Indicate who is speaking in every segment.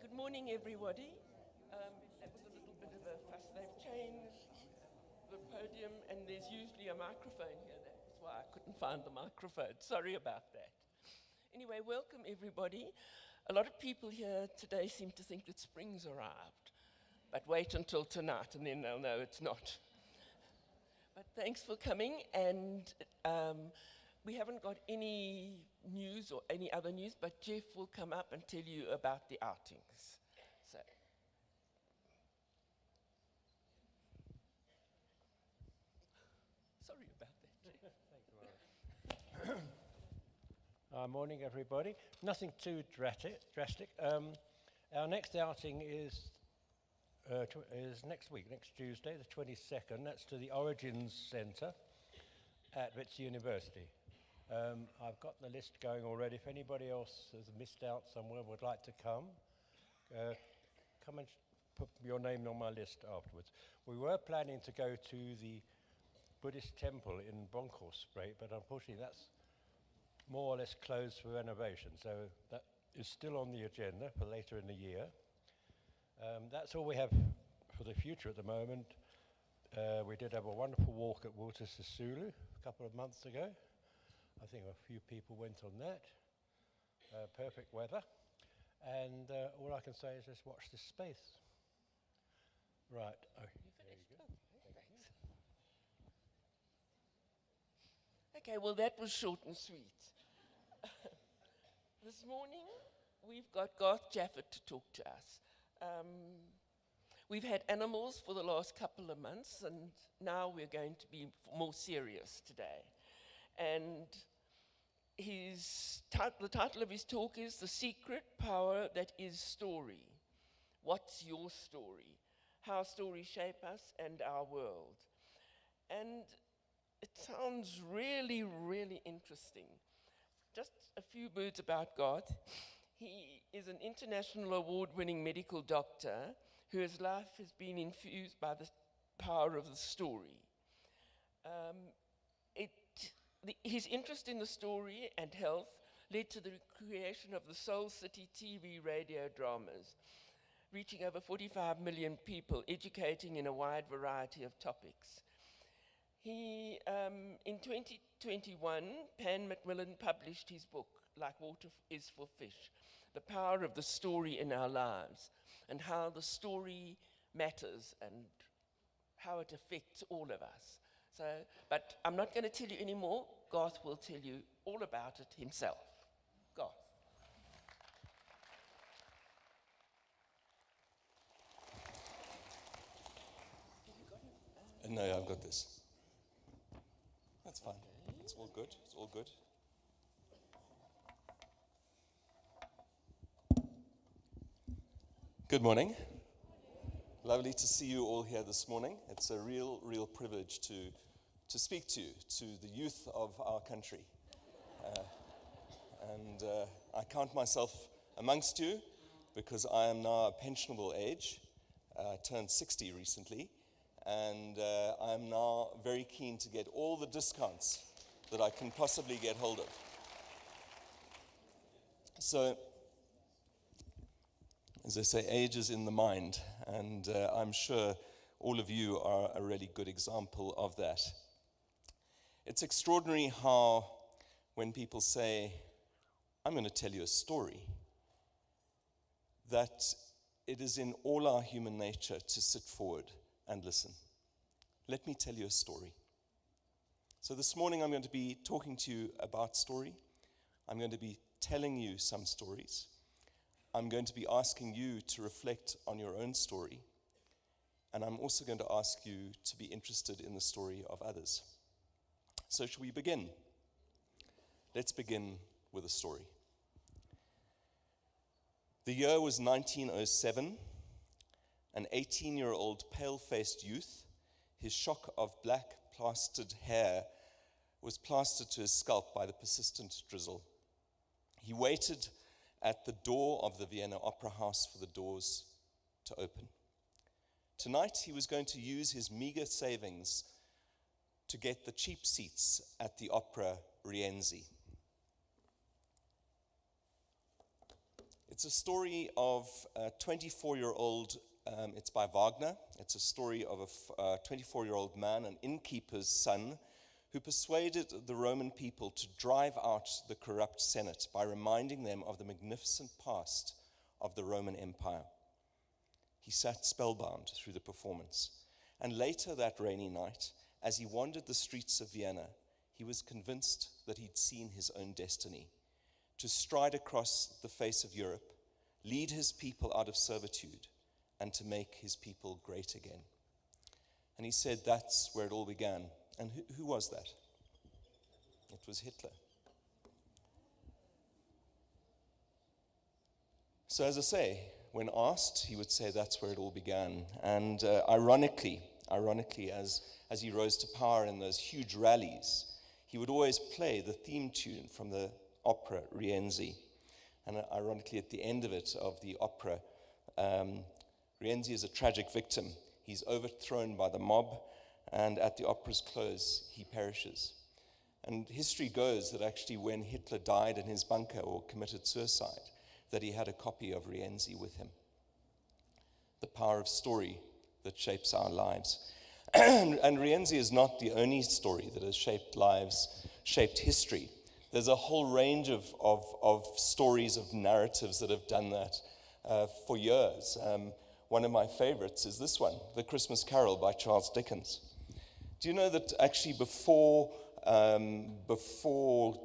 Speaker 1: Good morning, everybody. That was a little bit of a fuss. They've changed the podium, and there's usually a microphone here. That's why I couldn't find the microphone. Sorry about that. Anyway, welcome, everybody. A lot of people here today seem to think that spring's arrived. But wait until tonight, and then they'll know it's not. But thanks for coming, and we haven't got any news or any other news, but Jeff will come up and tell you about the outings. So. Sorry about that, Jeff.
Speaker 2: Morning, everybody. Nothing too drastic. Our next outing is next week, next Tuesday, the 22nd. That's to the Origins Centre at Wits University. I've got the list going already. If anybody else has missed out somewhere would like to come and put your name on my list afterwards. We were planning to go to the Buddhist temple in Bronkhorstspruit, but unfortunately that's more or less closed for renovation, so that is still on the agenda for later in the year. That's all we have for the future at the moment. We did have a wonderful walk at Water Sisulu a couple of months ago. I think a few people went on that. Perfect weather. And all I can say is just watch this space. Right. Oh,
Speaker 1: You finished? Okay, thanks. Okay, well, that was short and sweet. This morning, we've got Garth Jaffet to talk to us. We've had animals for the last couple of months, and now we're going to be more serious today. And the title of his talk is The Secret Power That Is Story. What's your story? How stories shape us and our world. And it sounds really, really interesting. Just a few words about Garth. He is an international award-winning medical doctor whose life has been infused by the power of the story. His interest in the story and health led to the creation of the Soul City TV radio dramas, reaching over 45 million people, educating in a wide variety of topics. In 2021, Pan Macmillan published his book, Like Water is for Fish, The Power of the Story in Our Lives, and how the story matters and how it affects all of us. But I'm not going to tell you any more. Garth will tell you all about it himself. Garth.
Speaker 3: No, I've got this. That's fine. It's all good. It's all good. Good morning. Lovely to see you all here this morning. It's a real privilege to speak to the youth of our country. And I count myself amongst you because I am now a pensionable age. I turned 60 recently. And I'm now very keen to get all the discounts that I can possibly get hold of. So, as I say, age is in the mind, and I'm sure all of you are a really good example of that. It's extraordinary how when people say, I'm going to tell you a story, that it is in all our human nature to sit forward and listen. Let me tell you a story. So this morning I'm going to be talking to you about story. I'm going to be telling you some stories. I'm going to be asking you to reflect on your own story. And I'm also going to ask you to be interested in the story of others. So shall we begin? Let's begin with a story. The year was 1907. An 18-year-old pale-faced youth, his shock of black plastered hair was plastered to his scalp by the persistent drizzle. He waited at the door of the Vienna Opera House for the doors to open. Tonight he was going to use his meager savings to get the cheap seats at the Opera Rienzi. It's a story of a 24-year-old, it's by Wagner. It's a story of a 24-year-old man, an innkeeper's son, who persuaded the Roman people to drive out the corrupt Senate by reminding them of the magnificent past of the Roman Empire. He sat spellbound through the performance. And later that rainy night, as he wandered the streets of Vienna, he was convinced that he'd seen his own destiny: to stride across the face of Europe, lead his people out of servitude, and to make his people great again. And he said that's where it all began. And who was that? It was Hitler. So as I say, when asked, he would say that's where it all began. And ironically, as he rose to power in those huge rallies, he would always play the theme tune from the opera Rienzi. And ironically, at the end of it, of the opera, Rienzi is a tragic victim. He's overthrown by the mob, and at the opera's close, he perishes. And history goes that actually when Hitler died in his bunker or committed suicide, that he had a copy of Rienzi with him. The power of story that shapes our lives. And Rienzi is not the only story that has shaped lives, shaped history. There's a whole range of stories, of narratives that have done that for years. One of my favorites is this one, The Christmas Carol by Charles Dickens. Do you know that actually before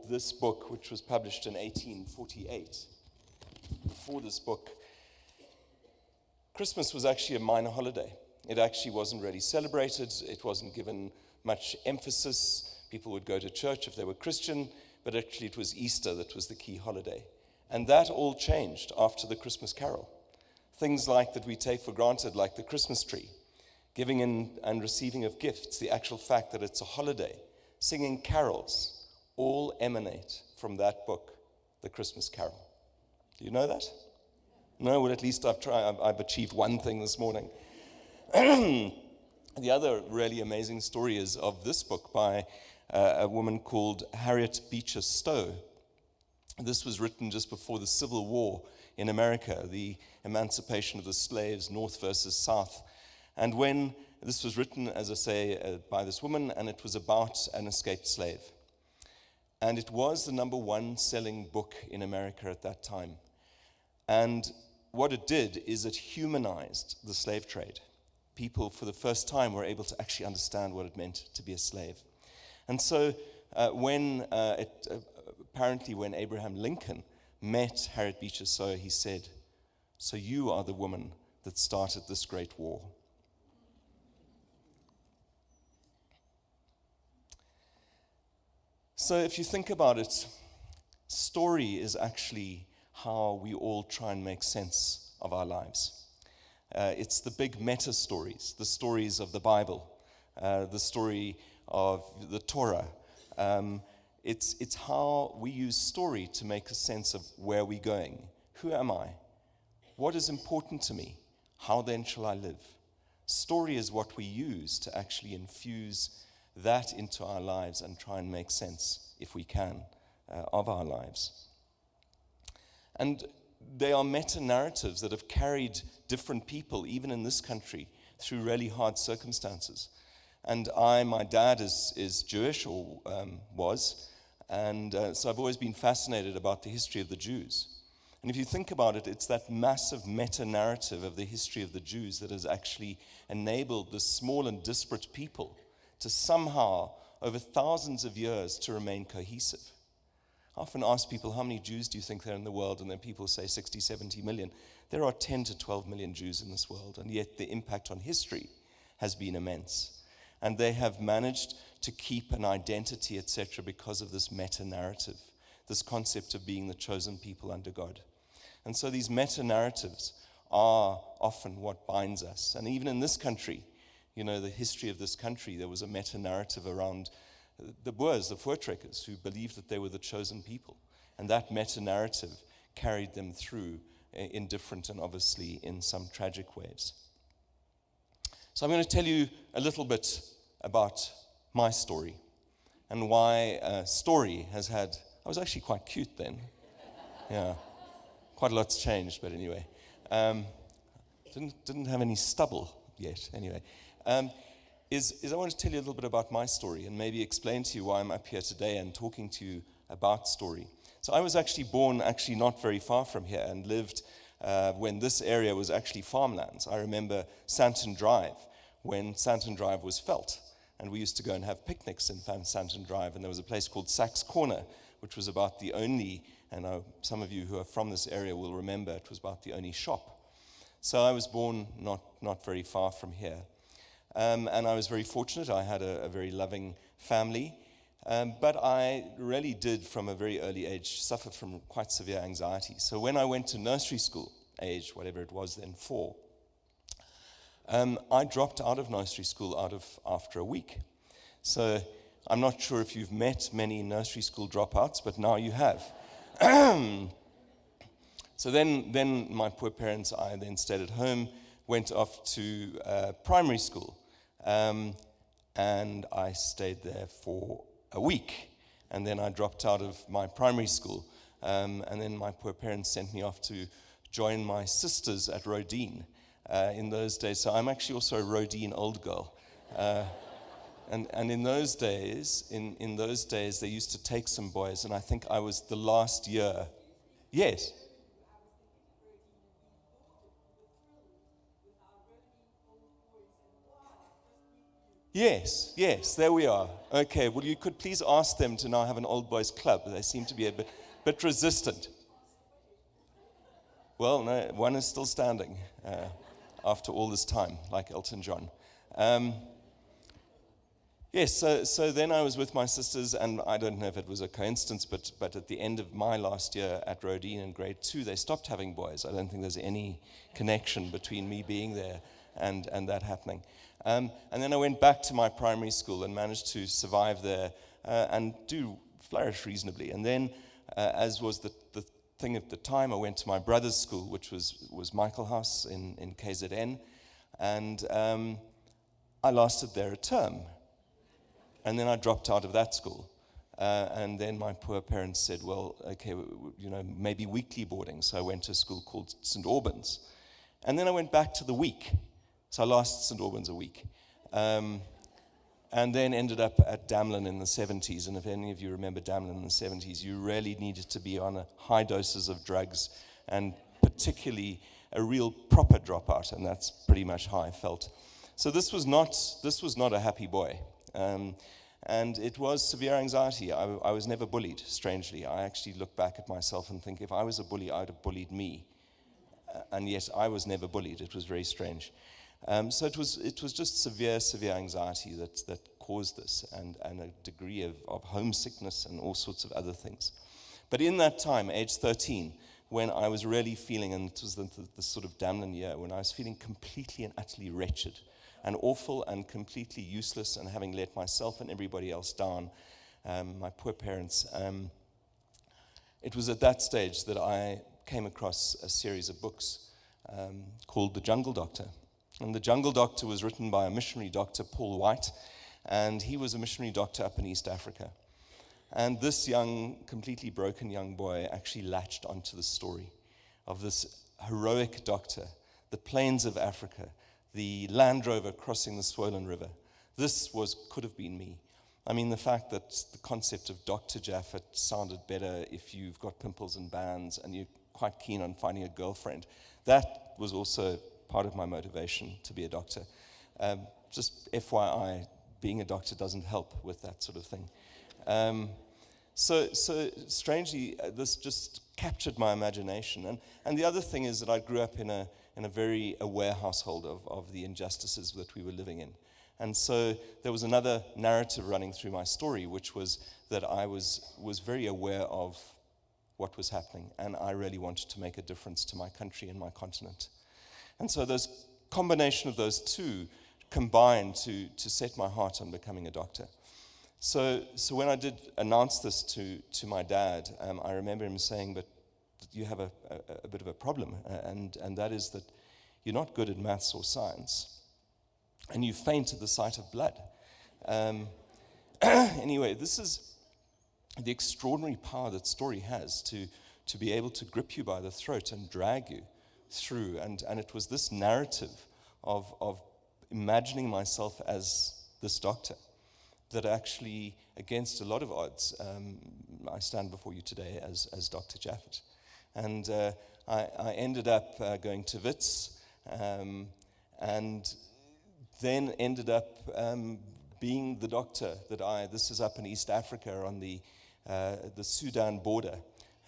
Speaker 3: this book, which was published in 1848, before this book, Christmas was actually a minor holiday. It actually wasn't really celebrated. It wasn't given much emphasis. People would go to church if they were Christian, but actually it was Easter that was the key holiday. And that all changed after the Christmas Carol. Things like that we take for granted, like the Christmas tree, giving and receiving of gifts, the actual fact that it's a holiday, singing carols, all emanate from that book, The Christmas Carol. Do you know that? No, well, at least I've achieved one thing this morning. The other really amazing story is of this book by a woman called Harriet Beecher Stowe. This was written just before the Civil War in America, the emancipation of the slaves, North versus South. And when this was written, as I say, by this woman, and it was about an escaped slave. And it was the number one selling book in America at that time. And what it did is it humanized the slave trade. People, for the first time, were able to actually understand what it meant to be a slave. And so apparently when Abraham Lincoln met Harriet Beecher Stowe, he said, "So you are the woman that started this great war." So if you think about it, story is actually how we all try and make sense of our lives. It's the big meta stories, the stories of the Bible, the story of the Torah. It's how we use story to make a sense of where we're going. Who am I? What is important to me? How then shall I live? Story is what we use to actually infuse that into our lives and try and make sense, if we can, of our lives. And they are meta-narratives that have carried different people, even in this country, through really hard circumstances. And my dad is Jewish, or was, and so I've always been fascinated about the history of the Jews. And if you think about it, it's that massive meta-narrative of the history of the Jews that has actually enabled this small and disparate people to somehow, over thousands of years, to remain cohesive. I often ask people, how many Jews do you think there are in the world? And then people say 60, 70 million. There are 10 to 12 million Jews in this world, and yet the impact on history has been immense. And they have managed to keep an identity, etc., because of this meta-narrative, this concept of being the chosen people under God. And so these meta-narratives are often what binds us. And even in this country, you know, the history of this country, there was a meta-narrative around the Boers, the Voortrekkers, who believed that they were the chosen people. And that meta-narrative carried them through in different and obviously in some tragic ways. So I'm going to tell you a little bit about my story and why story has had... I was actually quite cute then. Yeah. quite a lot's changed, but anyway. Didn't have any stubble yet, anyway. Is I want to tell you a little bit about my story and maybe explain to you why I'm up here today and talking to you about story. So I was actually born not very far from here and lived when this area was actually farmlands. I remember Santon Drive, when Santon Drive was felt. And we used to go and have picnics in Santon Drive. And there was a place called Sachs Corner, which was about the only, and some of you who are from this area will remember, it was about the only shop. So I was born not very far from here. And I was very fortunate. I had a very loving family. But I really did, from a very early age, suffer from quite severe anxiety. So when I went to nursery school, age whatever it was then, 4, I dropped out of nursery school after a week. So I'm not sure if you've met many nursery school dropouts, but now you have. So then my poor parents, I then stayed at home, went off to primary school, and I stayed there for a week. And then I dropped out of my primary school, and then my poor parents sent me off to join my sisters at Rodine. In those days, so I'm actually also a Rodine old girl, and in those days, they used to take some boys, and I think I was the last year. Yes. Yes, there we are. Okay, well, you could please ask them to now have an old boys club. They seem to be a bit resistant. Well, no, one is still standing. After all this time, like Elton John. Yes, so then I was with my sisters, and I don't know if it was a coincidence, but at the end of my last year at Rodine in grade 2, they stopped having boys. I don't think there's any connection between me being there and that happening. And then I went back to my primary school and managed to survive there and do flourish reasonably. And then, as was the thing at the time, I went to my brother's school, which was Michael House in KZN, and I lasted there a term. And then I dropped out of that school. And then my poor parents said, well, okay, maybe weekly boarding. So I went to a school called St. Albans. And then I went back to the week. So I lasted St. Albans a week. And then ended up at Damlin in the 70s. And if any of you remember Damlin in the 70s, you really needed to be on high doses of drugs, and particularly a real proper dropout. And that's pretty much how I felt. So this was not a happy boy. And it was severe anxiety. I was never bullied, strangely. I actually look back at myself and think, if I was a bully, I would have bullied me. And yet I was never bullied. It was very strange. So it was just severe anxiety that caused this, and a degree of homesickness and all sorts of other things. But in that time, age 13, when I was really feeling, and it was the sort of Damlin year, when I was feeling completely and utterly wretched and awful and completely useless, and having let myself and everybody else down, my poor parents, it was at that stage that I came across a series of books called The Jungle Doctor. And The Jungle Doctor was written by a missionary doctor, Paul White, and he was a missionary doctor up in East Africa. And this completely broken young boy actually latched onto the story of this heroic doctor, the plains of Africa, the Land Rover crossing the swollen river. This could have been me. I mean, the fact that the concept of Dr. Jaffet sounded better if you've got pimples and bands and you're quite keen on finding a girlfriend, that was also part of my motivation to be a doctor. Just FYI, being a doctor doesn't help with that sort of thing. So strangely, this just captured my imagination. And the other thing is that I grew up in a very aware household of the injustices that we were living in. And so there was another narrative running through my story, which was that I was very aware of what was happening, and I really wanted to make a difference to my country and my continent. And so those combination of those two combined to set my heart on becoming a doctor. So when I did announce this to my dad, I remember him saying, but you have a bit of a problem, and that is that you're not good at maths or science, and you faint at the sight of blood. Anyway, this is the extraordinary power that story has to to be able to grip you by the throat and drag you through. And it was this narrative of imagining myself as this doctor that actually, against a lot of odds, I stand before you today as Dr. Jaffet. And I ended up going to Wits, and then ended up being the doctor that this is up in East Africa on the Sudan border.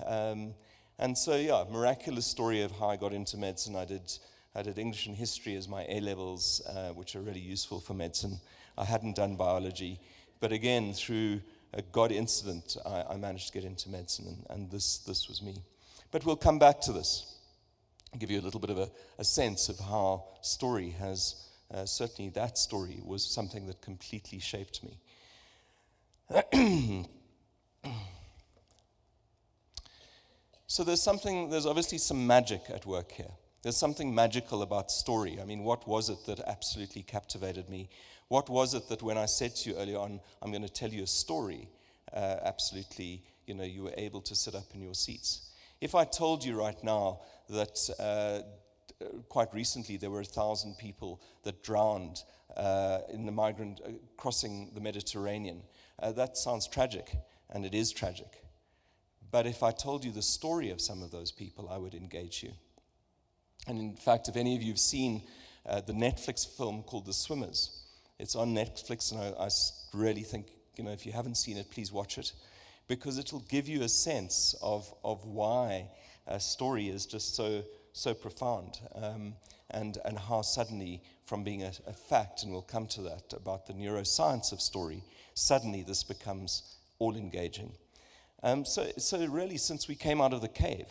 Speaker 3: And so, yeah, miraculous story of how I got into medicine. I did English and history as my A-levels, which are really useful for medicine. I hadn't done biology, but again, through a God incident, I managed to get into medicine, and this was me. But we'll come back to this. I'll give you a little bit of a sense of how story has, certainly that story was something that completely shaped me. So there's obviously some magic at work here. There's something magical about story. I mean, what was it that absolutely captivated me? What was it that when I said to you earlier on, I'm going to tell you a story, absolutely, you were able to sit up in your seats? If I told you right now that quite recently there were 1,000 people that drowned in the migrant crossing the Mediterranean, that sounds tragic, and it is tragic. But if I told you the story of some of those people, I would engage you. And in fact, if any of you have seen the Netflix film called The Swimmers, it's on Netflix, and I really think, if you haven't seen it, please watch it, because it'll give you a sense of why a story is just so profound, and how suddenly, from being a fact, and we'll come to that, about the neuroscience of story, suddenly this becomes all-engaging. So really, since we came out of the cave,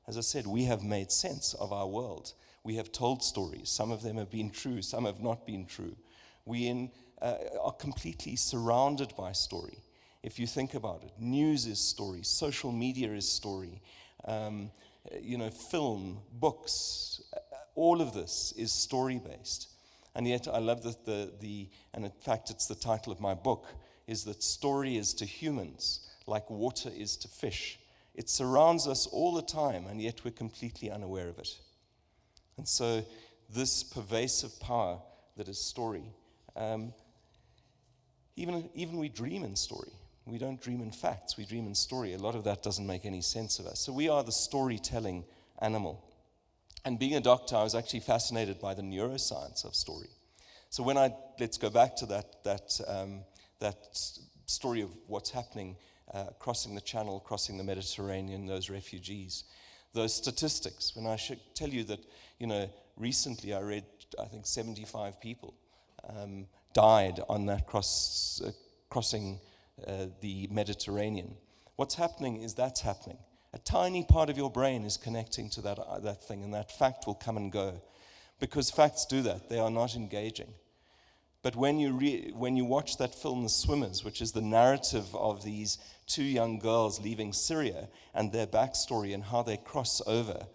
Speaker 3: as I said, we have made sense of our world. We have told stories. Some of them have been true, some have not been true. We are completely surrounded by story. If you think about it, news is story, social media is story, film, books, all of this is story-based. And yet I love that and in fact it's the title of my book, is that story is to humans like water is to fish. It surrounds us all the time, and yet we're completely unaware of it. And so this pervasive power that is story, even we dream in story. We don't dream in facts, we dream in story. A lot of that doesn't make any sense of us. So we are the storytelling animal. And being a doctor, I was actually fascinated by the neuroscience of story. So let's go back to that story of what's happening crossing the Channel, crossing the Mediterranean, those refugees, those statistics. When I should tell you that, recently I read, I think 75 people died on that crossing the Mediterranean. What's happening is that's happening. A tiny part of your brain is connecting to that thing, and that fact will come and go, because facts do that. They are not engaging. But when you watch that film, The Swimmers, which is the narrative of these two young girls leaving Syria and their backstory and how they cross over,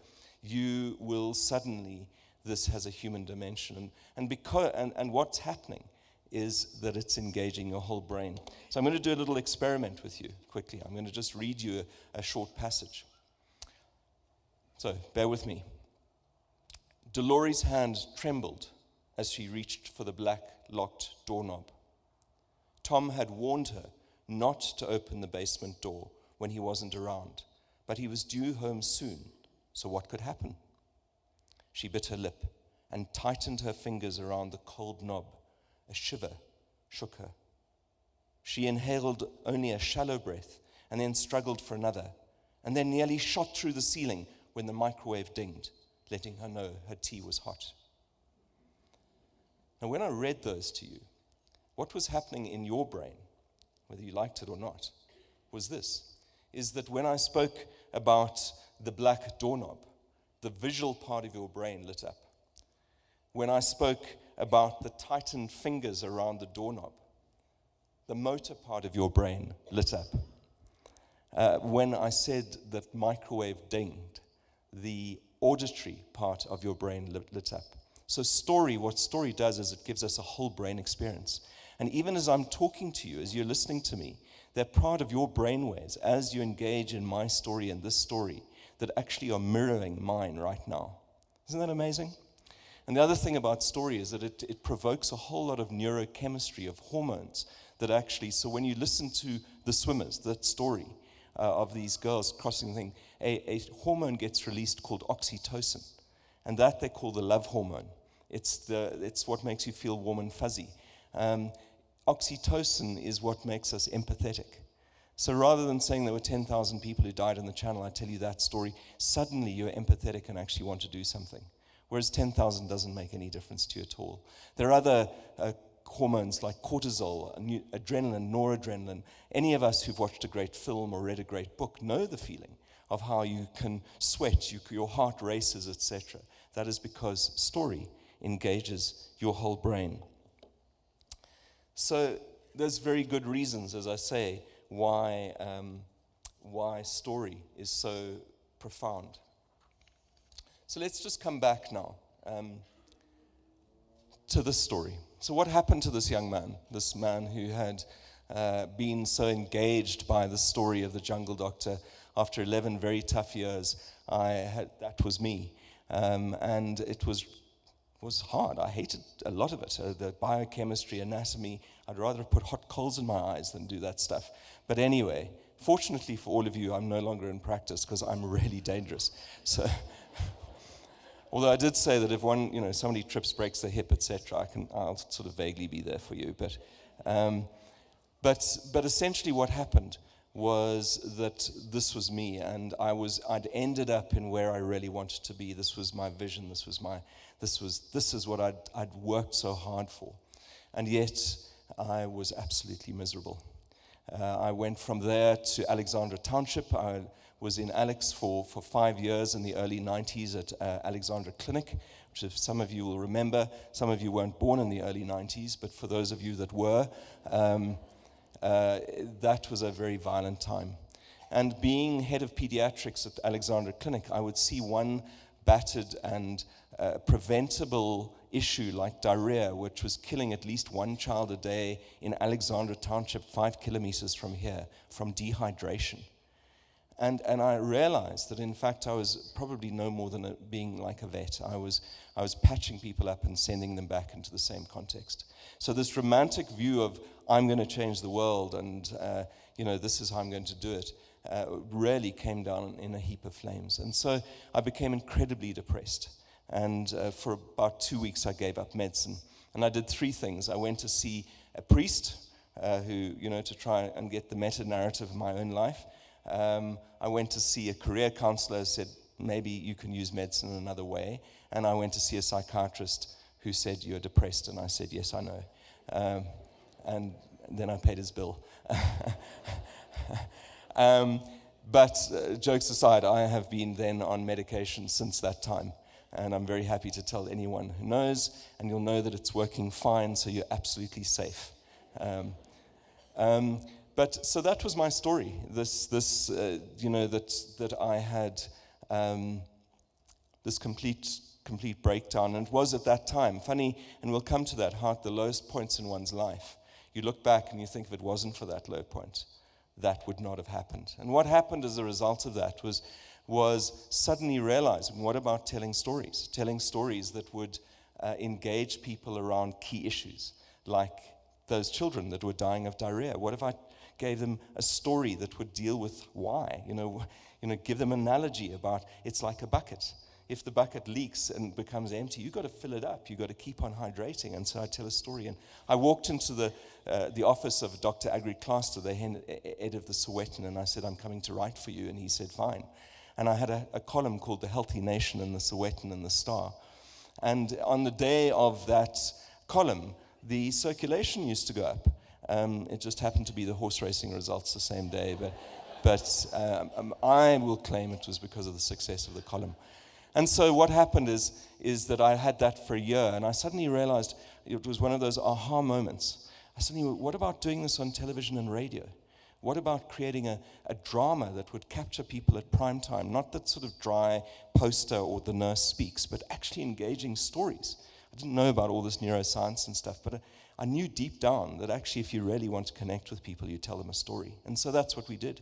Speaker 3: you will suddenly, this has a human dimension. And what's happening is that it's engaging your whole brain. So I'm going to do a little experiment with you quickly. I'm going to just read you a short passage. So bear with me. Dolores' hand trembled as she reached for the black locked doorknob. Tom had warned her not to open the basement door when he wasn't around, but he was due home soon, so what could happen? She bit her lip and tightened her fingers around the cold knob. A shiver shook her. She inhaled only a shallow breath and then struggled for another, and then nearly shot through the ceiling when the microwave dinged, letting her know her tea was hot. Now, when I read those to you, what was happening in your brain, whether you liked it or not, was that when I spoke about the black doorknob, the visual part of your brain lit up. When I spoke about the tightened fingers around the doorknob, the motor part of your brain lit up. When I said that microwave dinged, the auditory part of your brain lit up. So what story does is it gives us a whole brain experience. And even as I'm talking to you, as you're listening to me, they're part of your brainwaves. As you engage in my story and this story, that actually are mirroring mine right now. Isn't that amazing? And the other thing about story is that it provokes a whole lot of neurochemistry, of hormones that actually, so when you listen to the swimmers, that story of these girls crossing the thing, a hormone gets released called oxytocin. And that they call the love hormone. It's what makes you feel warm and fuzzy. Oxytocin is what makes us empathetic. So rather than saying there were 10,000 people who died in the Channel, I tell you that story, suddenly you're empathetic and actually want to do something. Whereas 10,000 doesn't make any difference to you at all. There are other hormones like cortisol, adrenaline, noradrenaline. Any of us who've watched a great film or read a great book know the feeling of how you can sweat, your heart races, etc. That is because story engages your whole brain. So there's very good reasons, as I say, why story is so profound. So let's just come back now to this story. So what happened to this young man, this man who had been so engaged by the story of the Jungle Doctor? After 11 very tough years, that was me. And it was hard. I hated a lot of it. The biochemistry, anatomy. I'd rather have put hot coals in my eyes than do that stuff. But anyway, fortunately for all of you, I'm no longer in practice because I'm really dangerous. So, although I did say that if somebody trips, breaks their hip, etc., I'll sort of vaguely be there for you. But essentially, what happened was that this was me, and I'd ended up in where I really wanted to be. This was my vision. This is what I'd worked so hard for, and yet I was absolutely miserable. I went from there to Alexandra Township. I was in Alex for 5 years in the early 90s at Alexandra Clinic, which if some of you will remember, some of you weren't born in the early 90s, but for those of you that were, that was a very violent time. And being head of pediatrics at Alexandra Clinic, I would see one battered and preventable issue like diarrhea, which was killing at least one child a day in Alexandra Township, 5 kilometers from here, from dehydration. And I realized that, in fact, I was probably no more than being like a vet. I was patching people up and sending them back into the same context. So this romantic view of, I'm going to change the world and, this is how I'm going to do it, really came down in a heap of flames. And so I became incredibly depressed. And for about 2 weeks, I gave up medicine. And I did 3 things. I went to see a priest who, to try and get the meta-narrative of my own life. I went to see a career counselor who said, maybe you can use medicine in another way. And I went to see a psychiatrist who said, you're depressed. And I said, yes, I know. And then I paid his bill. But jokes aside, I have been then on medication since that time. And I'm very happy to tell anyone who knows, and you'll know that it's working fine, so you're absolutely safe. But so that was my story. That I had this complete breakdown, and it was at that time funny, and we'll come to that. How at the lowest points in one's life, you look back and you think, if it wasn't for that low point, that would not have happened. And what happened as a result of that was suddenly realizing, what about telling stories that would engage people around key issues, like those children that were dying of diarrhea? What if I gave them a story that would deal with why? Give them an analogy about, it's like a bucket. If the bucket leaks and becomes empty, you've got to fill it up. You've got to keep on hydrating. And so I tell a story. And I walked into the office of Dr. Agri Cluster, the head of the Sowetan, and I said, I'm coming to write for you. And he said, fine. And I had a column called The Healthy Nation in the Sowetan and the Star. And on the day of that column, the circulation used to go up. It just happened to be the horse racing results the same day. But I will claim it was because of the success of the column. And so what happened is that I had that for a year, and I suddenly realized it was one of those aha moments. I suddenly, what about doing this on television and radio? What about creating a drama that would capture people at prime time? Not that sort of dry poster or the nurse speaks, but actually engaging stories. I didn't know about all this neuroscience and stuff, but I knew deep down that actually if you really want to connect with people, you tell them a story. And so that's what we did.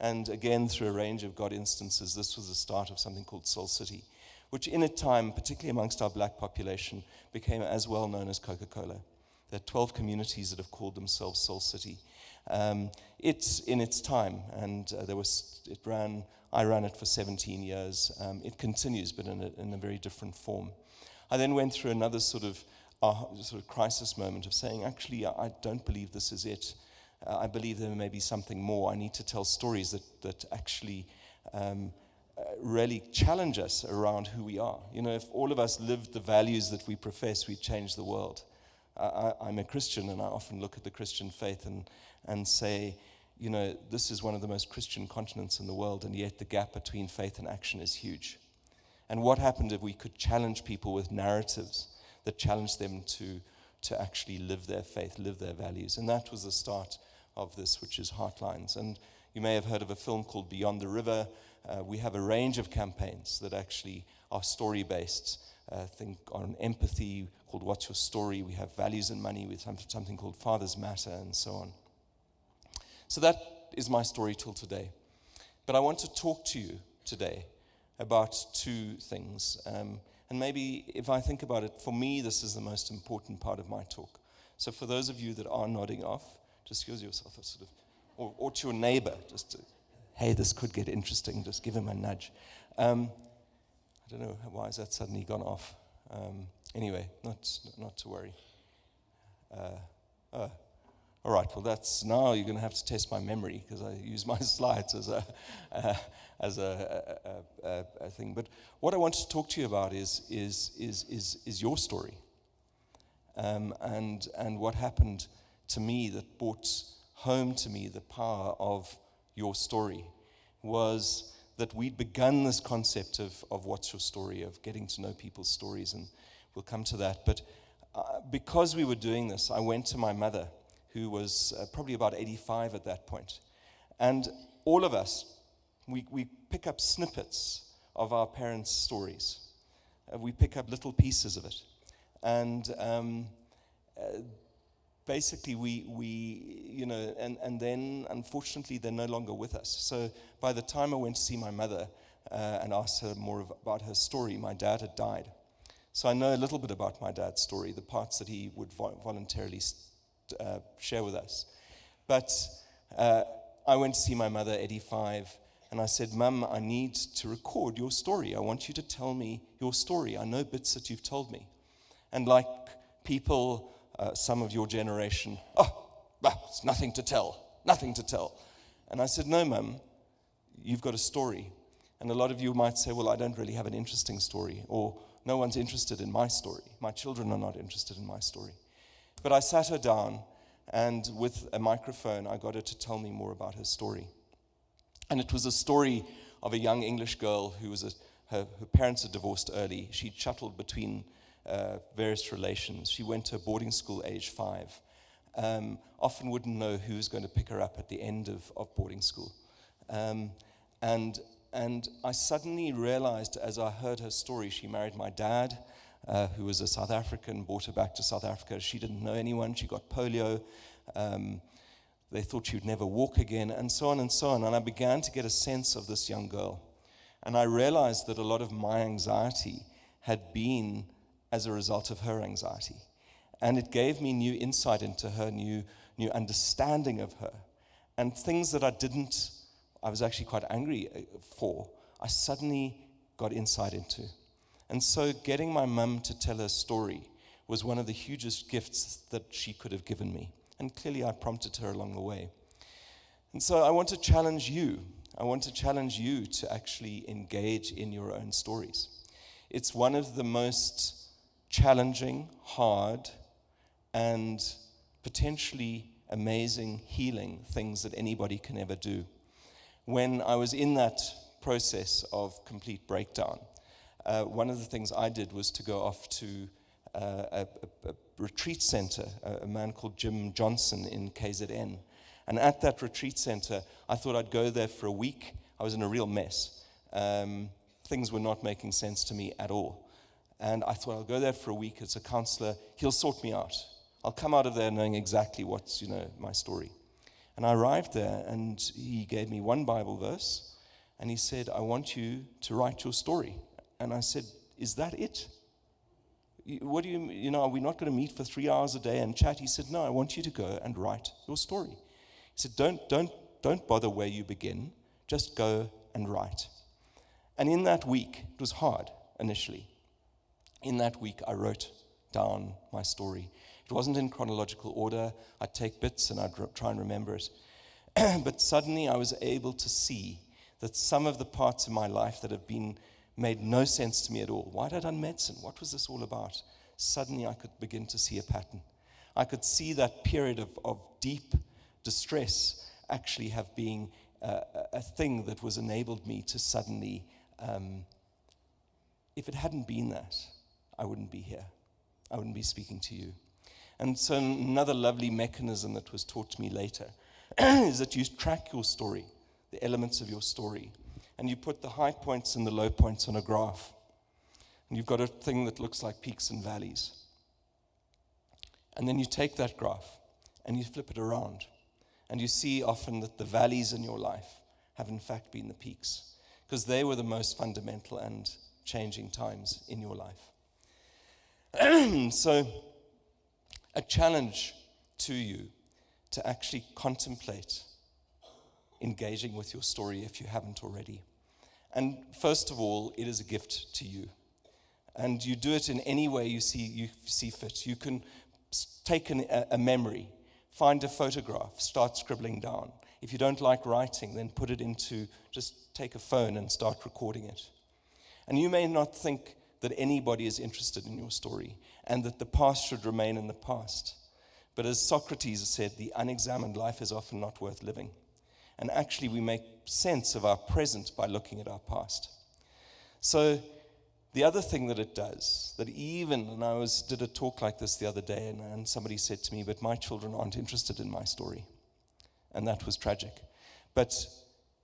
Speaker 3: And again, through a range of God instances, this was the start of something called Soul City, which in a time, particularly amongst our black population, became as well known as Coca-Cola. There are 12 communities that have called themselves Soul City. It's in its time, and I ran it for 17 years. It continues, but in a very different form. I then went through another sort of crisis moment of saying, actually, I don't believe this is it. I believe there may be something more. I need to tell stories that actually really challenge us around who we are. You know, if all of us lived the values that we profess, we'd change the world. I'm a Christian, and I often look at the Christian faith and say, you know, this is one of the most Christian continents in the world, and yet the gap between faith and action is huge. And what happened if we could challenge people with narratives that challenged them to actually live their faith, live their values? And that was the start of this, which is Heartlines. And you may have heard of a film called Beyond the River. We have a range of campaigns that actually are story-based. Think on empathy, called What's Your Story? We have Values and Money with something called Fathers Matter, and so on. So that is my story till today. But I want to talk to you today about two things. And maybe if I think about it, for me, this is the most important part of my talk. So for those of you that are nodding off, just use yourself a sort of, or to your neighbor, just to, hey, this could get interesting, just give him a nudge. I don't know, why has that suddenly gone off? Anyway, not to worry. All right, well, now you're going to have to test my memory, because I use my slides as a thing. But what I want to talk to you about is your story, and what happened to me that brought home to me the power of your story was that we'd begun this concept of what's your story, of getting to know people's stories, and we'll come to that. But because we were doing this, I went to my mother, who was probably about 85 at that point. And all of us, we pick up snippets of our parents' stories. We pick up little pieces of it. And basically and then unfortunately they're no longer with us. So by the time I went to see my mother and asked her more about her story, my dad had died. So I know a little bit about my dad's story, the parts that he would voluntarily share with us. But I went to see my mother, 85, and I said, Mum, I need to record your story. I want you to tell me your story. I know bits that you've told me. And like people, some of your generation, it's nothing to tell. And I said, no, Mum, you've got a story. And a lot of you might say, well, I don't really have an interesting story, or no one's interested in my story. My children are not interested in my story. But I sat her down, and with a microphone, I got her to tell me more about her story. And it was a story of a young English girl who was her parents had divorced early. She shuttled between various relations. She went to a boarding school age 5. Often wouldn't know who was going to pick her up at the end of boarding school. And I suddenly realized, as I heard her story, she married my dad, who was a South African, brought her back to South Africa. She didn't know anyone. She got polio. They thought she would never walk again, and so on and so on. And I began to get a sense of this young girl. And I realized that a lot of my anxiety had been as a result of her anxiety. And it gave me new insight into her, new understanding of her. And things that I was actually quite angry for, I suddenly got insight into. And so getting my mum to tell her story was one of the hugest gifts that she could have given me. And clearly I prompted her along the way. And so I want to challenge you. I want to challenge you to actually engage in your own stories. It's one of the most challenging, hard, and potentially amazing healing things that anybody can ever do. When I was in that process of complete breakdown, one of the things I did was to go off to a retreat center, a man called Jim Johnson in KZN. And at that retreat center, I thought I'd go there for a week. I was in a real mess. Things were not making sense to me at all. And I thought I'll go there for a week as a counselor. He'll sort me out. I'll come out of there knowing exactly what's, my story. And I arrived there, and he gave me one Bible verse, and he said, I want you to write your story. And I said, is that it? What do you, are we not going to meet for 3 hours a day and chat? He said, no, I want you to go and write your story. He said, don't bother where you begin, just go and write. And in that week, it was hard initially. In that week, I wrote down my story. It wasn't in chronological order. I'd take bits and I'd try and remember it. But suddenly I was able to see that some of the parts of my life that have been made no sense to me at all. Why had I done medicine? What was this all about? Suddenly I could begin to see a pattern. I could see that period of deep distress actually have been a thing that was enabled me to suddenly, if it hadn't been that, I wouldn't be here. I wouldn't be speaking to you. And so another lovely mechanism that was taught to me later is that you track your story, the elements of your story, and you put the high points and the low points on a graph. And you've got a thing that looks like peaks and valleys. And then you take that graph and you flip it around. And you see often that the valleys in your life have in fact been the peaks, because they were the most fundamental and changing times in your life. So, a challenge to you to actually contemplate engaging with your story if you haven't already. And first of all, it is a gift to you. And you do it in any way you see fit. You can take a memory, find a photograph, start scribbling down. If you don't like writing, then put it into, just take a phone and start recording it. And you may not think that anybody is interested in your story and that the past should remain in the past. But as Socrates said, the unexamined life is often not worth living. And actually we make sense of our present by looking at our past. So the other thing that it does, that even, and I did a talk like this the other day, and somebody said to me, but my children aren't interested in my story. And that was tragic. But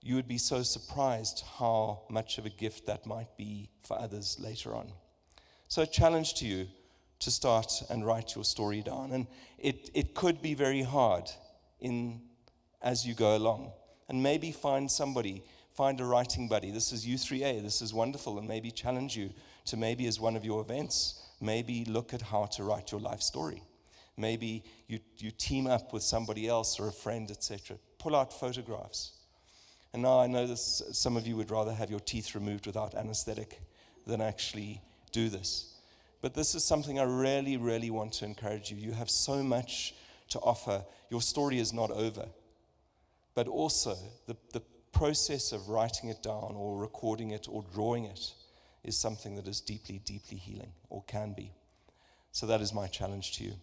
Speaker 3: you would be so surprised how much of a gift that might be for others later on. So a challenge to you to start and write your story down. And it could be very hard as you go along. And maybe find a writing buddy. This is U3A, this is wonderful, and maybe challenge you to maybe as one of your events, maybe look at how to write your life story. Maybe you team up with somebody else or a friend, etc. Pull out photographs. And now I know this, some of you would rather have your teeth removed without anesthetic than actually do this. But this is something I really, really want to encourage you. You have so much to offer. Your story is not over. But also, the process of writing it down or recording it or drawing it is something that is deeply, deeply healing, or can be. So that is my challenge to you.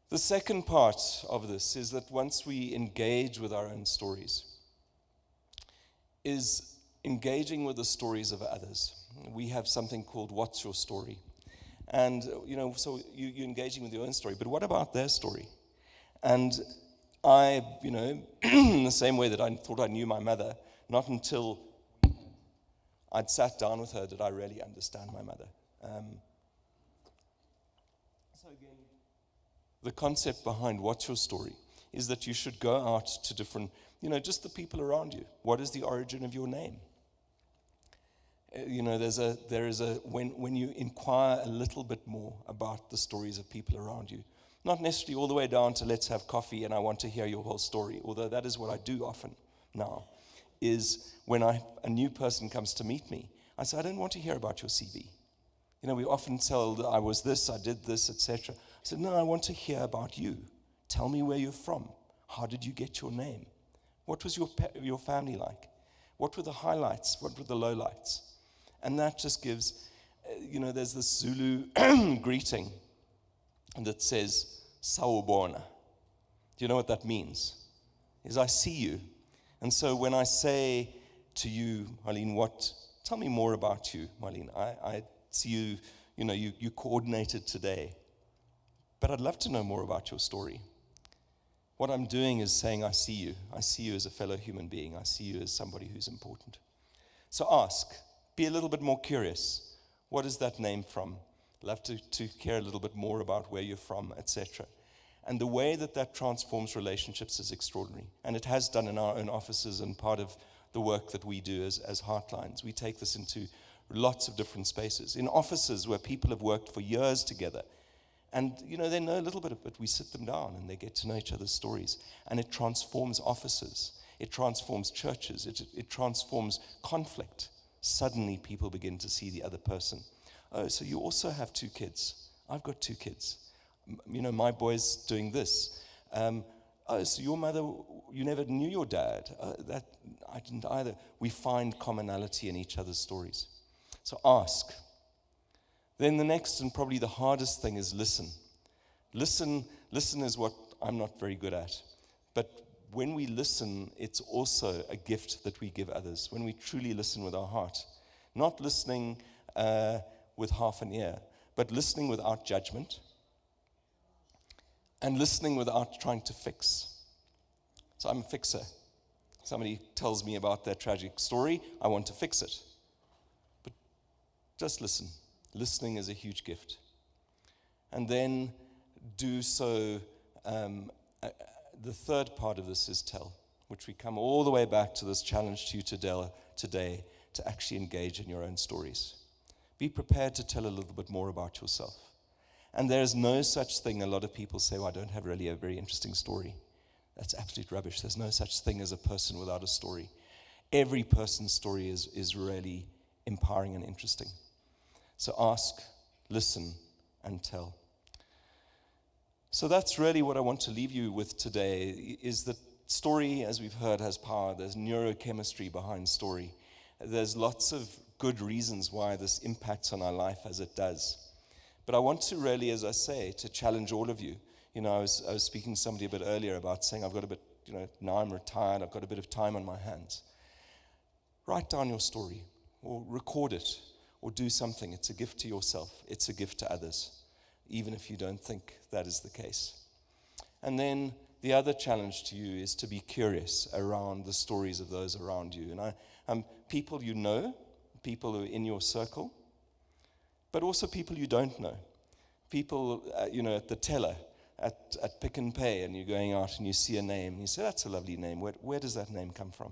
Speaker 3: The second part of this is that once we engage with our own stories, is engaging with the stories of others. We have something called What's Your Story? And, so you're engaging with your own story, but what about their story? And I, in the same way that I thought I knew my mother, not until I'd sat down with her did I really understand my mother. So again, the concept behind What's Your Story is that you should go out to different, just the people around you. What is the origin of your name? When you inquire a little bit more about the stories of people around you, not necessarily all the way down to let's have coffee and I want to hear your whole story, although that is what I do often now, is when a new person comes to meet me, I say, I don't want to hear about your CV. We often tell, I was this, I did this, etc. I said, no, I want to hear about you. Tell me where you're from. How did you get your name? What was your family like? What were the highlights? What were the lowlights? And that just gives, there's this Zulu greeting that says, Sawubona. Do you know what that means? Is I see you. And so when I say to you, Marlene, tell me more about you, Marlene. I see you, you coordinated today. But I'd love to know more about your story. What I'm doing is saying, I see you. I see you as a fellow human being. I see you as somebody who's important. So ask. Be a little bit more curious. What is that name from? Love to hear a little bit more about where you're from, etc. And the way that that transforms relationships is extraordinary. And it has done in our own offices and part of the work that we do as Heartlines. We take this into lots of different spaces. In offices where people have worked for years together, and they know a little bit of it, we sit them down and they get to know each other's stories. And it transforms offices. It transforms churches. It transforms conflict. Suddenly people begin to see the other person. Oh, so you also have 2 kids. I've got 2 kids. My boy's doing this. Oh, so your mother, you never knew your dad. That I didn't either. We find commonality in each other's stories. So ask. Then the next and probably the hardest thing is listen. Listen is what I'm not very good at. But when we listen, it's also a gift that we give others. When we truly listen with our heart. Not listening with half an ear, but listening without judgment. And listening without trying to fix. So I'm a fixer. Somebody tells me about their tragic story, I want to fix it. But just listen. Listening is a huge gift. And then do so, the third part of this is tell, which we come all the way back to this challenge to you today to actually engage in your own stories. Be prepared to tell a little bit more about yourself. And there is no such thing. A lot of people say, well, I don't have really a very interesting story. That's absolute rubbish. There's no such thing as a person without a story. Every person's story is really empowering and interesting. So ask, listen, and tell. So that's really what I want to leave you with today, is that story, as we've heard, has power. There's neurochemistry behind story. There's lots of good reasons why this impacts on our life as it does. But I want to really, as I say, to challenge all of you. I was speaking to somebody a bit earlier about saying I've got a bit, now I'm retired, I've got a bit of time on my hands. Write down your story, or record it, or do something. It's a gift to yourself. It's a gift to others, even if you don't think that is the case. And then the other challenge to you is to be curious around the stories of those around you. And people you know, people who are in your circle, but also people you don't know. People, at the teller, at Pick and Pay, and you're going out and you see a name, and you say, that's a lovely name. Where does that name come from?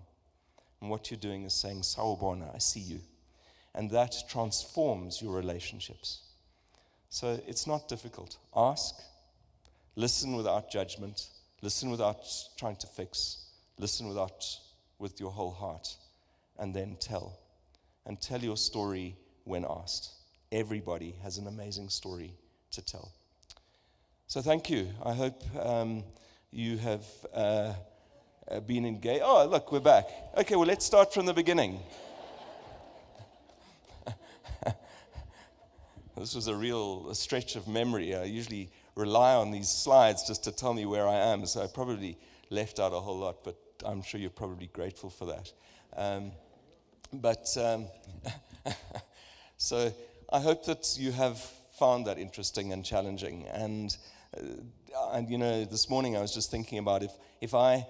Speaker 3: And what you're doing is saying, Sawubona, I see you. And that transforms your relationships. So it's not difficult. Ask, listen without judgment, listen without trying to fix, listen with your whole heart, and then tell. And tell your story when asked. Everybody has an amazing story to tell. So thank you. I hope you have been engaged. Oh, look, we're back. Okay, well, let's start from the beginning. This was a real stretch of memory. I usually rely on these slides just to tell me where I am, so I probably left out a whole lot, but I'm sure you're probably grateful for that. So I hope that you have found that interesting and challenging. And this morning I was just thinking about if I,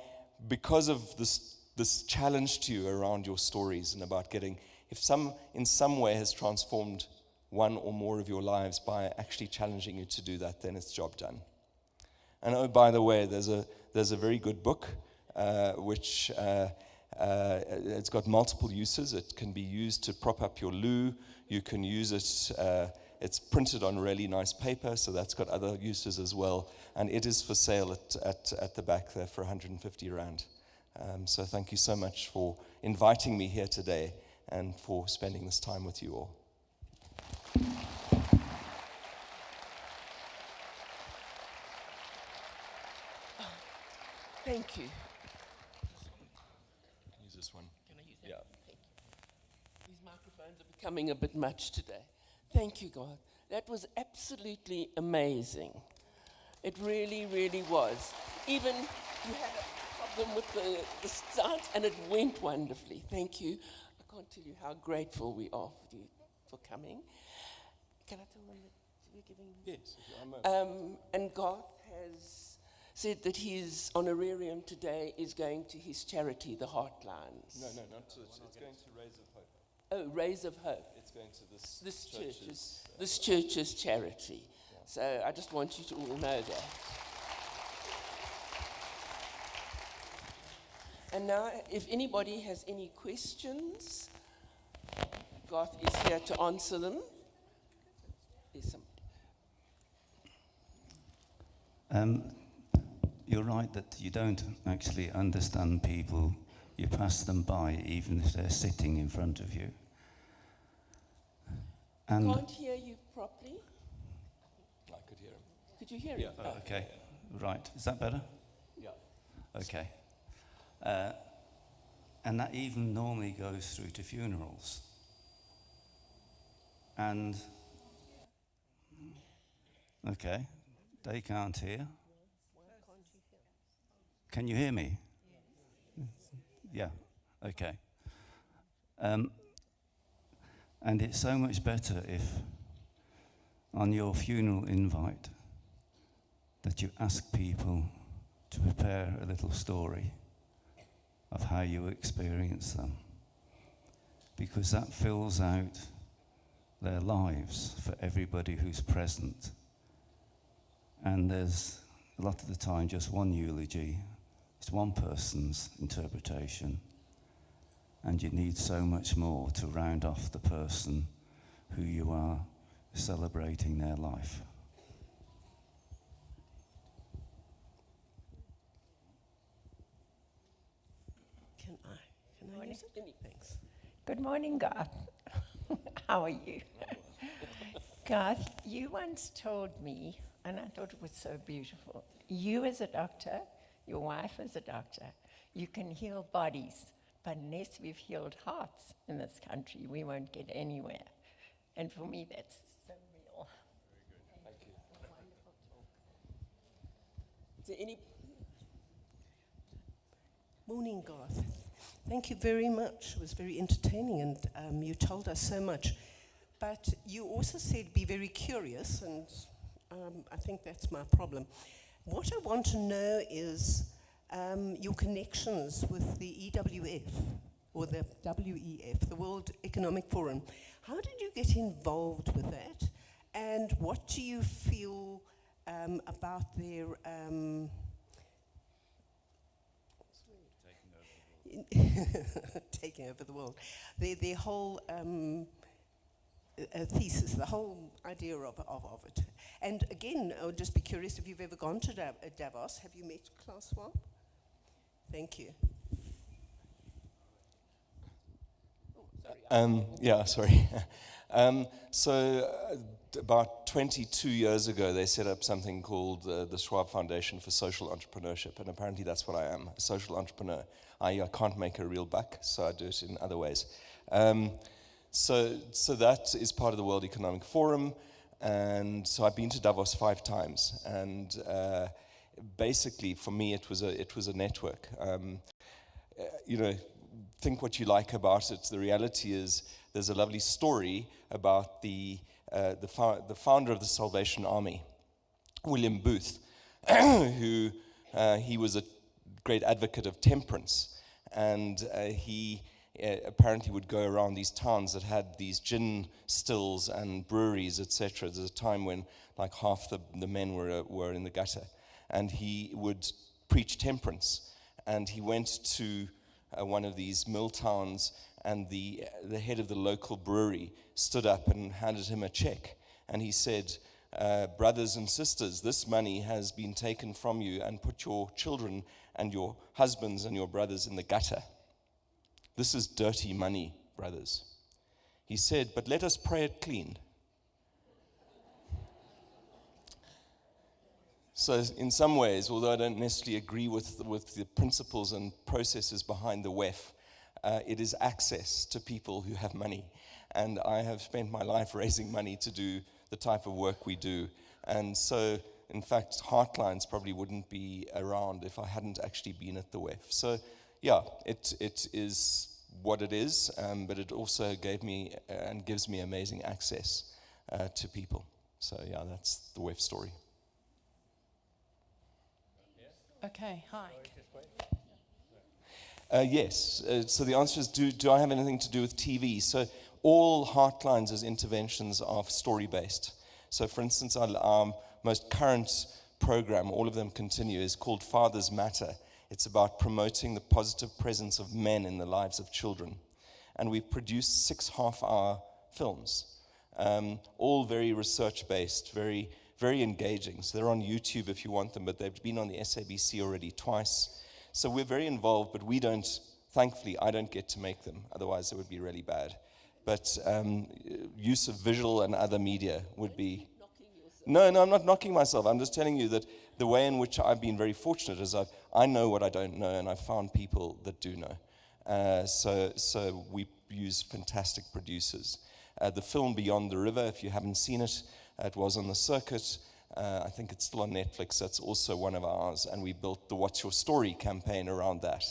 Speaker 3: because of this challenge to you around your stories and about in some way has transformed one or more of your lives by actually challenging you to do that, then it's job done. And oh, by the way, there's a very good book which it's got multiple uses. It can be used to prop up your loo. You can use it. It's printed on really nice paper, so that's got other uses as well. And it is for sale at the back there for 150 rand. So thank you so much for inviting me here today and for spending this time with you all.
Speaker 1: Thank you.
Speaker 3: Use this one.
Speaker 1: Can I use that?
Speaker 3: Yeah.
Speaker 1: Thank you. These microphones are becoming a bit much today. Thank you, God. That was absolutely amazing. It really, really was. Even you had a problem with the start, and it went wonderfully. Thank you. I can't tell you how grateful we are for coming. Can I tell them that we're giving?
Speaker 3: Yes.
Speaker 1: And Garth has said that his honorarium today is going to his charity, the Heartlines.
Speaker 3: No, not to. It's going to Rays of Hope.
Speaker 1: Oh, Rays of Hope.
Speaker 3: It's going to this
Speaker 1: church's charity. Yeah. So I just want you to all know that. And now, if anybody has any questions, Garth is here to answer them. There's some.
Speaker 4: You're right that you don't actually understand people. You pass them by, even if they're sitting in front of you. And
Speaker 1: Can't hear you properly.
Speaker 3: I could hear him.
Speaker 1: Could you hear
Speaker 3: Yeah.
Speaker 1: him?
Speaker 4: oh, okay, right. Is that better?
Speaker 3: Yeah.
Speaker 4: Okay. And that even normally goes through to funerals. And okay, they can't hear. Can you hear me? Yeah. Okay. And it's so much better if on your funeral invite that you ask people to prepare a little story of how you experience them, because that fills out their lives for everybody who's present. And there's a lot of the time just one eulogy, it's one person's interpretation, and you need so much more to round off the person who you are celebrating their life.
Speaker 1: Can I use it? Thanks.
Speaker 5: Good morning, Garth. How are you? Garth, you once told me, and I thought it was so beautiful, you as a doctor, your wife as a doctor, you can heal bodies, but unless we've healed hearts in this country, we won't get anywhere. And for me, that's so real.
Speaker 3: Thank you.
Speaker 1: Is there any?
Speaker 6: Morning, Garth. Thank you very much. It was very entertaining, and you told us so much. But you also said be very curious, and I think that's my problem. What I want to know is your connections with the EWF, or the WEF, the World Economic Forum. How did you get involved with that? And what do you feel about their... taking over the world. Their whole thesis, the whole idea of it. And again, I would just be curious if you've ever gone to Davos. Have you met Klaus Schwab? Thank you.
Speaker 3: Yeah, sorry. About 22 years ago, they set up something called the Schwab Foundation for Social Entrepreneurship, and apparently that's what I am, a social entrepreneur. I can't make a real buck, so I do it in other ways. So that is part of the World Economic Forum, and so I've been to Davos 5 times, and basically for me it was a network. Think what you like about it. The reality is there's a lovely story about the founder of the Salvation Army, William Booth, who he was a great advocate of temperance, and he apparently would go around these towns that had these gin stills and breweries, etc. There's a time when like half the men were in the gutter, and he would preach temperance. And he went to one of these mill towns, and the head of the local brewery stood up and handed him a check, and he said, brothers and sisters, this money has been taken from you, and put your children and your husbands and your brothers in the gutter. This is dirty money, brothers. He said, but let us pray it clean. So in some ways, although I don't necessarily agree with the principles and processes behind the WEF, it is access to people who have money. And I have spent my life raising money to do the type of work we do. And so, in fact, Heartlines probably wouldn't be around if I hadn't actually been at the WEF. So, yeah, it is what it is, but it also gave me and gives me amazing access to people. So, yeah, that's the WEF story.
Speaker 7: Okay, hi.
Speaker 3: Yes. So the answer is, do I have anything to do with TV? So all Heartlines' interventions are story-based. So for instance, our most current program, all of them continue, is called Fathers Matter. It's about promoting the positive presence of men in the lives of children. And we've produced 6 half-hour films, all very research-based, very, very engaging. So they're on YouTube if you want them, but they've been on the SABC already twice. So we're very involved, but we don't, thankfully, I don't get to make them. Otherwise, it would be really bad. But use of visual and other media would be... No, I'm not knocking myself. I'm just telling you that the way in which I've been very fortunate is I know what I don't know, and I've found people that do know. So we use fantastic producers. The film Beyond the River, if you haven't seen it, it was on the circuit. I think it's still on Netflix. That's also one of ours. And we built the What's Your Story campaign around that,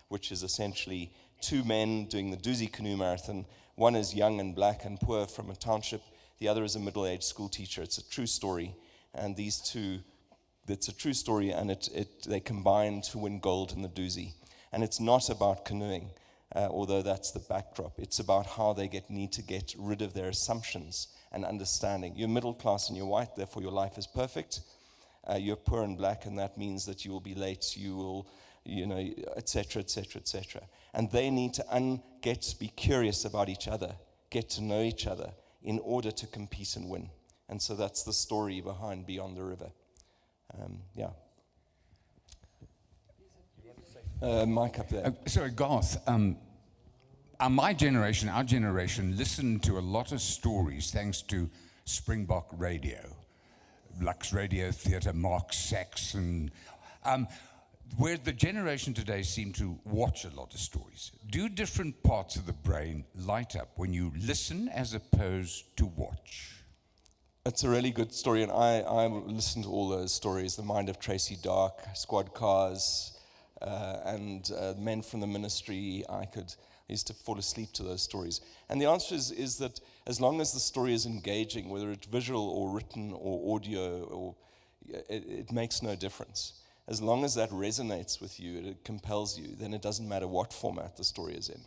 Speaker 3: which is essentially 2 men doing the Doozy Canoe Marathon. One is young and black and poor from a township. The other is a middle-aged school teacher. It's a true story. And these two, it's a true story, and they combine to win gold in the Doozy. And it's not about canoeing, although that's the backdrop. It's about how they need to get rid of their assumptions and understanding. You're middle class and you're white, therefore your life is perfect. You're poor and black, and that means that you will be late, you will, et cetera, et cetera, et cetera. And they need to be curious about each other, get to know each other, in order to compete and win. And so that's the story behind Beyond the River. Yeah. Mike up there.
Speaker 8: Sorry, Garth. Our generation listened to a lot of stories thanks to Springbok Radio, Lux Radio Theatre, Mark Sachs, and where the generation today seem to watch a lot of stories. Do different parts of the brain light up when you listen as opposed to watch?
Speaker 3: It's a really good story, and I listened to all those stories, The Mind of Tracy Dark, Squad Cars, and Men from the Ministry. I used to fall asleep to those stories. And the answer is that as long as the story is engaging, whether it's visual or written or audio, it makes no difference. As long as that resonates with you, it compels you, then it doesn't matter what format the story is in.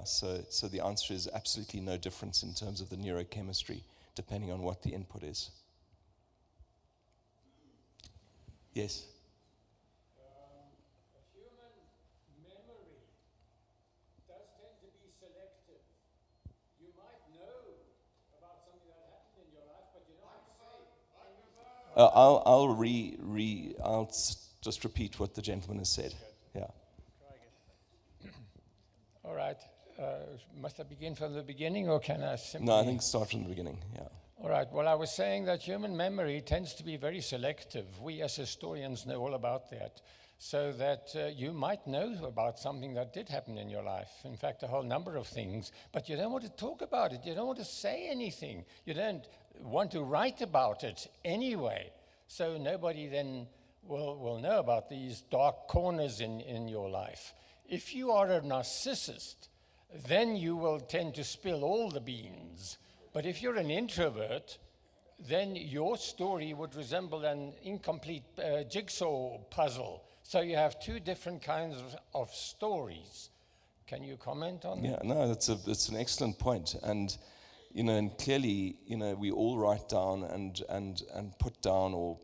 Speaker 3: So the answer is absolutely no difference in terms of the neurochemistry, depending on what the input is. Yes?
Speaker 2: Human memory does tend to be selective. You might know about something that happened in your life, but you don't want to say.
Speaker 3: I'll just repeat what the gentleman has said. Yeah.
Speaker 2: All right. Must I begin from the beginning, or can I simply...
Speaker 3: No, I think start from the beginning, yeah.
Speaker 2: All right. Well, I was saying that human memory tends to be very selective. We as historians know all about that. So that you might know about something that did happen in your life. In fact, a whole number of things. But you don't want to talk about it. You don't want to say anything. You don't want to write about it anyway. So nobody then will know about these dark corners in your life. If you are a narcissist, then you will tend to spill all the beans. But if you're an introvert, then your story would resemble an incomplete jigsaw puzzle. So you have 2 different kinds of stories. Can you comment on that?
Speaker 3: Yeah, no, that's an excellent point. And, and clearly, we all write down and put down or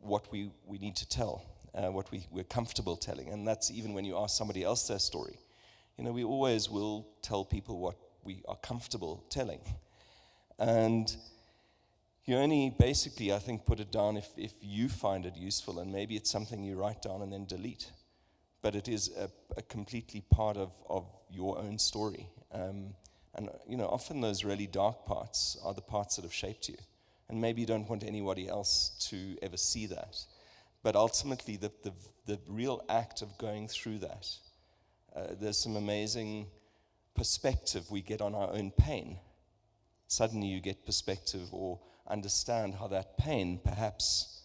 Speaker 3: what we need to tell, what we're comfortable telling. And that's even when you ask somebody else their story. We always will tell people what we are comfortable telling. And you only basically, I think, put it down if you find it useful, and maybe it's something you write down and then delete. But it is a completely part of your own story. And often those really dark parts are the parts that have shaped you. And maybe you don't want anybody else to ever see that. But ultimately, the real act of going through that, there's some amazing perspective we get on our own pain. Suddenly you get perspective or understand how that pain, perhaps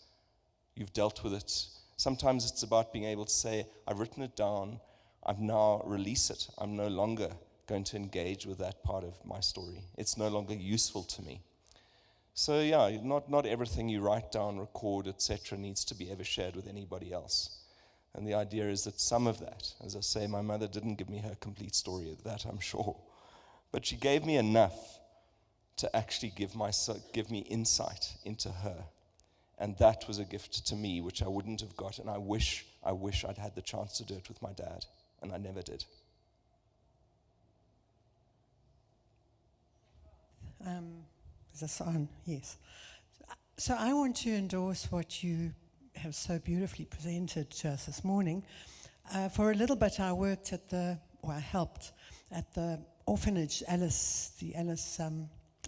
Speaker 3: you've dealt with it. Sometimes it's about being able to say, I've written it down, I've now released it. I'm no longer going to engage with that part of my story. It's no longer useful to me. So yeah, not everything you write down, record, etc. needs to be ever shared with anybody else. And the idea is that some of that, as I say, my mother didn't give me her complete story of that, I'm sure. But she gave me enough to actually give me insight into her. And that was a gift to me, which I wouldn't have got, and I wish I wish I'd had the chance to do it with my dad, and I never did.
Speaker 9: Is this on? Yes. So I want to endorse what you have so beautifully presented to us this morning. For a little bit, I worked I helped at the orphanage, the Alice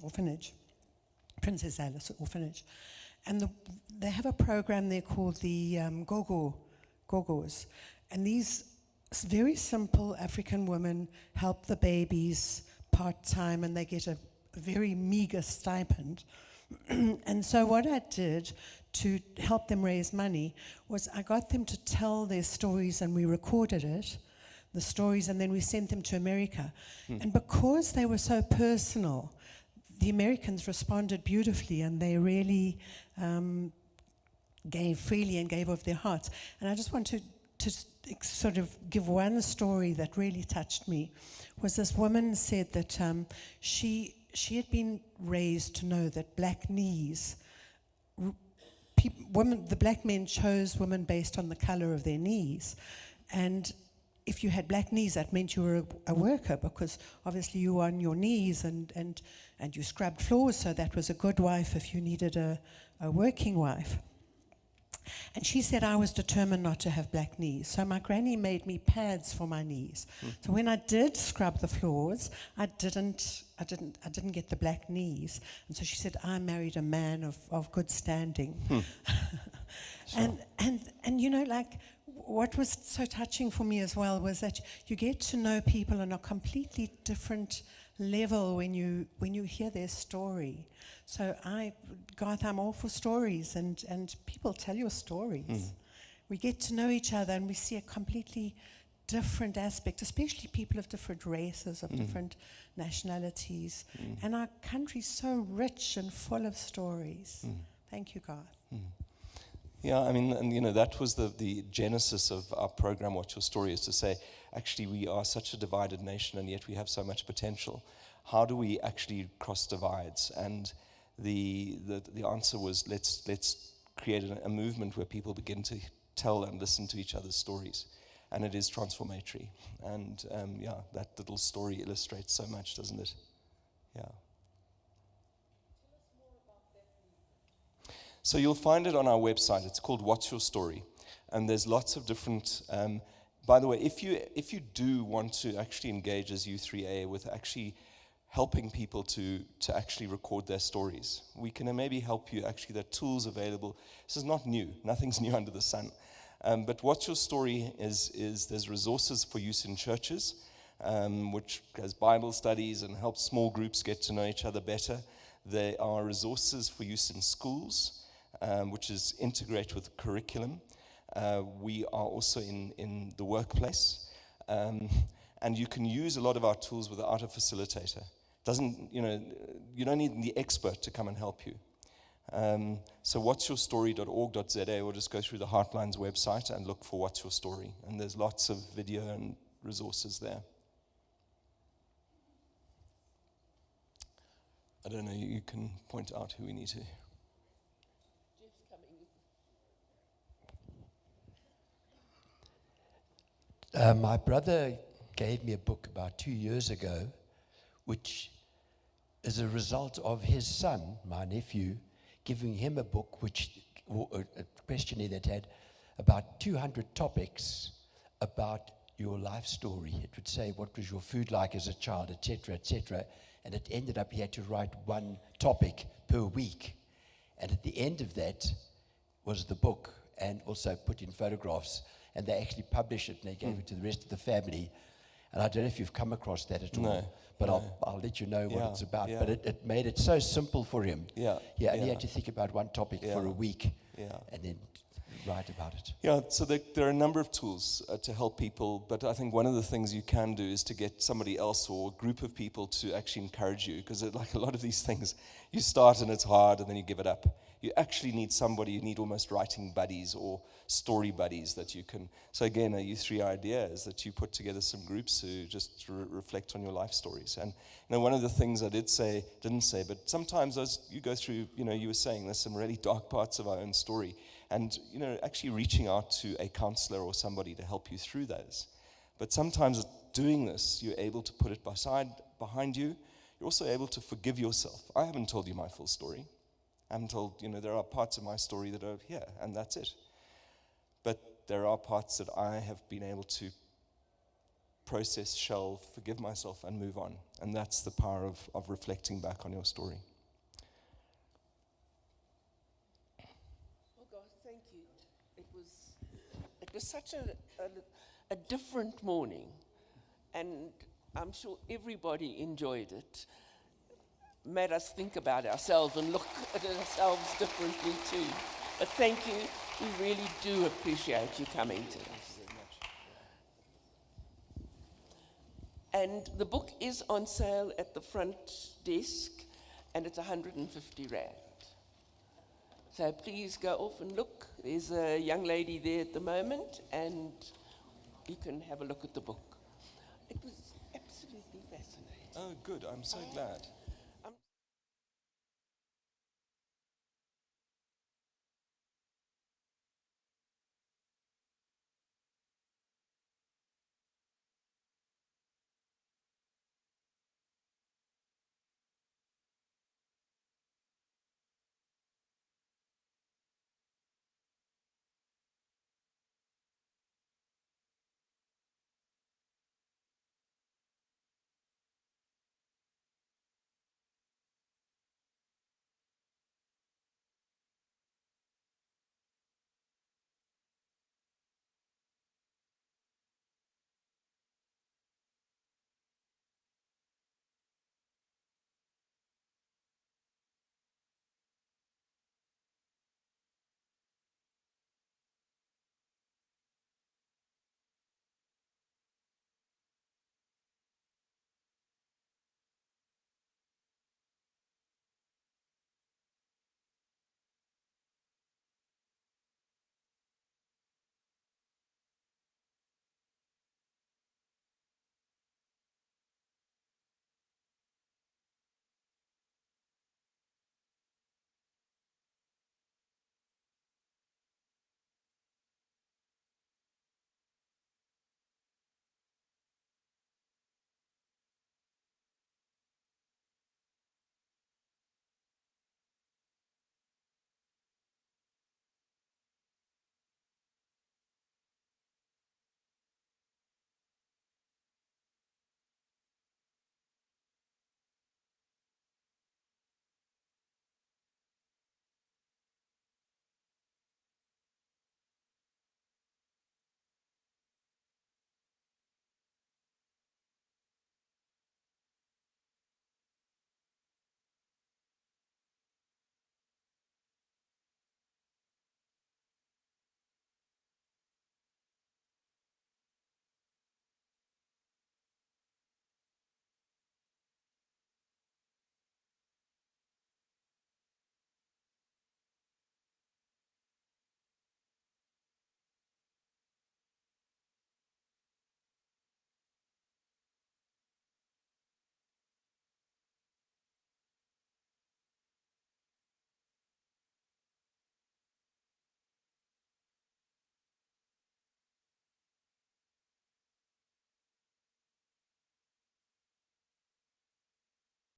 Speaker 9: orphanage, Princess Alice orphanage. And they have a program there called the Gogos. And these very simple African women help the babies part-time, and they get a very meager stipend. And so what I did to help them raise money was I got them to tell their stories, and we recorded the stories, and then we sent them to America. And because they were so personal, the Americans responded beautifully, and they really gave freely and gave of their hearts. And I just want to sort of give one story that really touched me. Was this woman said that she had been raised to know that black knees, the black men chose women based on the color of their knees. And if you had black knees, that meant you were a worker, because obviously you were on your knees and you scrubbed floors, so that was a good wife if you needed a working wife. And she said I was determined not to have black knees. So my granny made me pads for my knees. So when I did scrub the floors, I didn't get the black knees. And so she said I married a man of good standing.
Speaker 3: Sure.
Speaker 9: And you know, like, what was so touching for me as well was that you get to know people on a completely different level when you hear their story. So Garth, I'm all for stories, and people tell your stories. We get to know each other, and we see a completely different aspect, especially people of different races, of different nationalities. And our country's so rich and full of stories. Thank you, Garth.
Speaker 3: Yeah, I mean, and you know, that was the genesis of our program, What's Your Story, is to say, actually, we are such a divided nation, and yet we have so much potential. How do we actually cross divides? And the answer was, let's create a movement where people begin to tell and listen to each other's stories. And it is transformatory. And yeah, that little story illustrates so much, doesn't it? Yeah. So you'll find it on our website. It's called What's Your Story? And there's lots of different... by the way, if you do want to actually engage as U3A with actually helping people to actually record their stories, we can maybe help you. Actually, there are tools available. This is not new. Nothing's new under the sun. But What's Your Story is there's resources for use in churches, which has Bible studies and helps small groups get to know each other better. There are resources for use in schools, which is integrate with curriculum. We are also in the workplace, and you can use a lot of our tools without a facilitator. You don't need the expert to come and help you. So whatsyourstory.org.za, or just go through the Heartlines website and look for What's Your Story, and there's lots of video and resources there. I don't know, you can point out who we need to.
Speaker 10: My brother gave me a book about 2 years ago, which is a result of his son, my nephew, giving him a book, a questionnaire that had about 200 topics about your life story. It would say, what was your food like as a child, etc., etc. And it ended up he had to write one topic per week. And at the end of that was the book, and also put in photographs. And they actually published it, and they gave it to the rest of the family. And I don't know if you've come across that at all, but I'll let you know what it's about. Yeah. But it made it so simple for him. He only had to think about one topic for a week, and then write about it.
Speaker 3: Yeah, so there are a number of tools to help people, but I think one of the things you can do is to get somebody else or a group of people to actually encourage you, because like a lot of these things, You start and it's hard and then you give it up. You actually need somebody, you need almost writing buddies or story buddies that you can. So again, a U3A idea is that you put together some groups who just reflect on your life stories. And one of the things I didn't say, but sometimes as you go through, you were saying there's some really dark parts of our own story. And, actually reaching out to a counselor or somebody to help you through those. But sometimes doing this, you're able to put it behind you. You're also able to forgive yourself. I haven't told you my full story. I haven't told, there are parts of my story that are here, and that's it. But there are parts that I have been able to process, shelve, forgive myself, and move on. And that's the power of reflecting back on your story.
Speaker 1: Oh God, thank you. It was such a different morning, and I'm sure everybody enjoyed it. Made us think about ourselves and look at ourselves differently too. But thank you. We really do appreciate you coming to us. And the book is on sale at the front desk, and it's 150 Rand. So please go off and look. There's a young lady there at the moment, and you can have a look at the book. It was absolutely fascinating.
Speaker 3: Oh, good. I'm so glad.